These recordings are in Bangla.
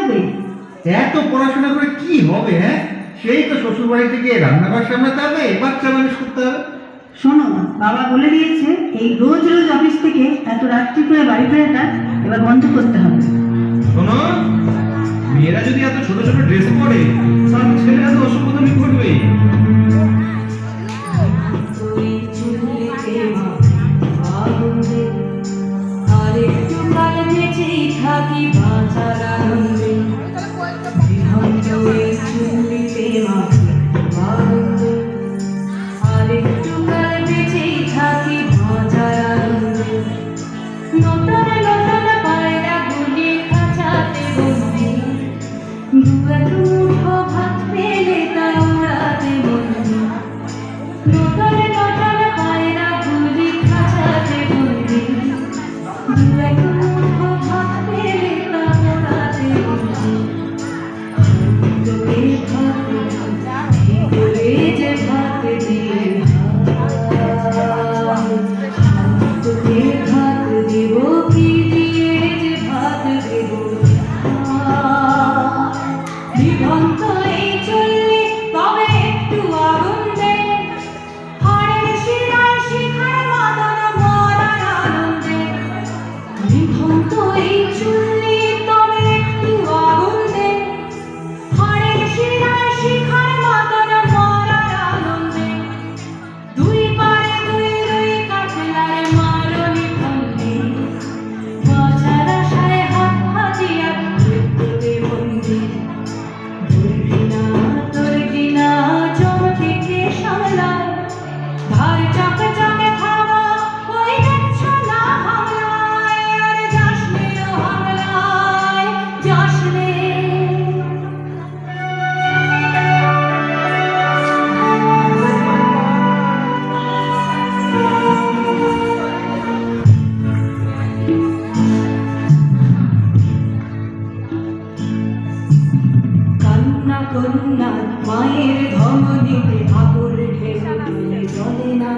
থাকবে? এত পড়াশোনা করে কি হবে? হ্যাঁ, সেই তো শ্বশুর বাড়ি থেকে রান্নাঘর সামলাতে হবে, বাচ্চা মানুষ করতে হবে। শোনো, বাবা বলে দিয়েছে এই রোজ রোজ অফিস থেকে এত রাত্রি করে বাড়ি ফেরাটা এবার বন্ধ করতে হবে। শোনো, মেয়েরা যদি এত ছোট ছোট ড্রেস পরে তাহলে ছেলেরা তো অসুবিধা করবে। থাকি বাঁচার আনন্দে বিভক্ত এই চুল্লিতে মাখি আনন্দে আর একটু কাল বেঁচেই থাকি বাঁচার আনন্দে নতুন নতুন পায়রা গুলি খাঁচাতে বন্দি দু এক মুঠো ভাত পেলে তা ওড়াতে বন্দি নতুন নতুন পায়রা গুলি খাঁচাতে বন্দি দু এক মুঠো ভাত পেলে তা ওড়াতে বন্দি তোকে ভাত ভিতরে যে ভাত দিয়ে তোকে ভাত দেব কি দিয়ে যে ভাত দেব বিভক্ত এই চললে তবে একটু আগুন দে হাড়ের শিরায় শিখার মাদন মরার আনন্দে বিভক্ত এই চললে তবে একটু আগুন দে হাড়ের শিরায় শিখার মাদন মরার আনন্দে দুই পারে দুই দুই কাঠলার মারণি ফন্দি বাঁচার আশায় হাত হাতিয়া মৃত্যুতে বন্দি তোর কিনা চমকে কে সামলায় ধার চকে চকে খাওয়া ওই দেখছো না হামলায় আর যাসনে ও হামলায় যাসনে কান্না কন্যা মায়ের ধমনীতে আগুন ঢেলে জলে না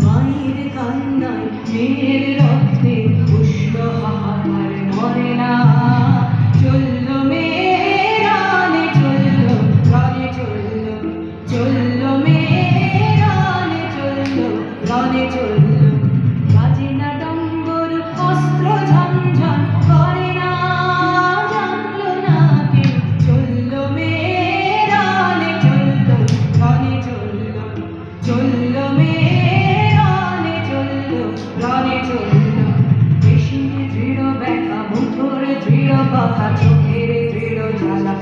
মায়ের কান্নায় মেয়ের রক্তে উষ্ণ হাহাকার মরে না চলল মেয়েরানে চলল রনে চলল চলল মেয়েরানে চলল রনে চলল বাজে না ডম্বর অস্ত্র ঝনঝন করে না জানলো না কে চলল মেয়েরানে চলল রনে চলল চলল মেয়েরানে চলল রনে চলল পেশির দৃঢ় ব্যথা মুঠোর দৃঢ় কথা চোখের দৃঢ় জ্বালা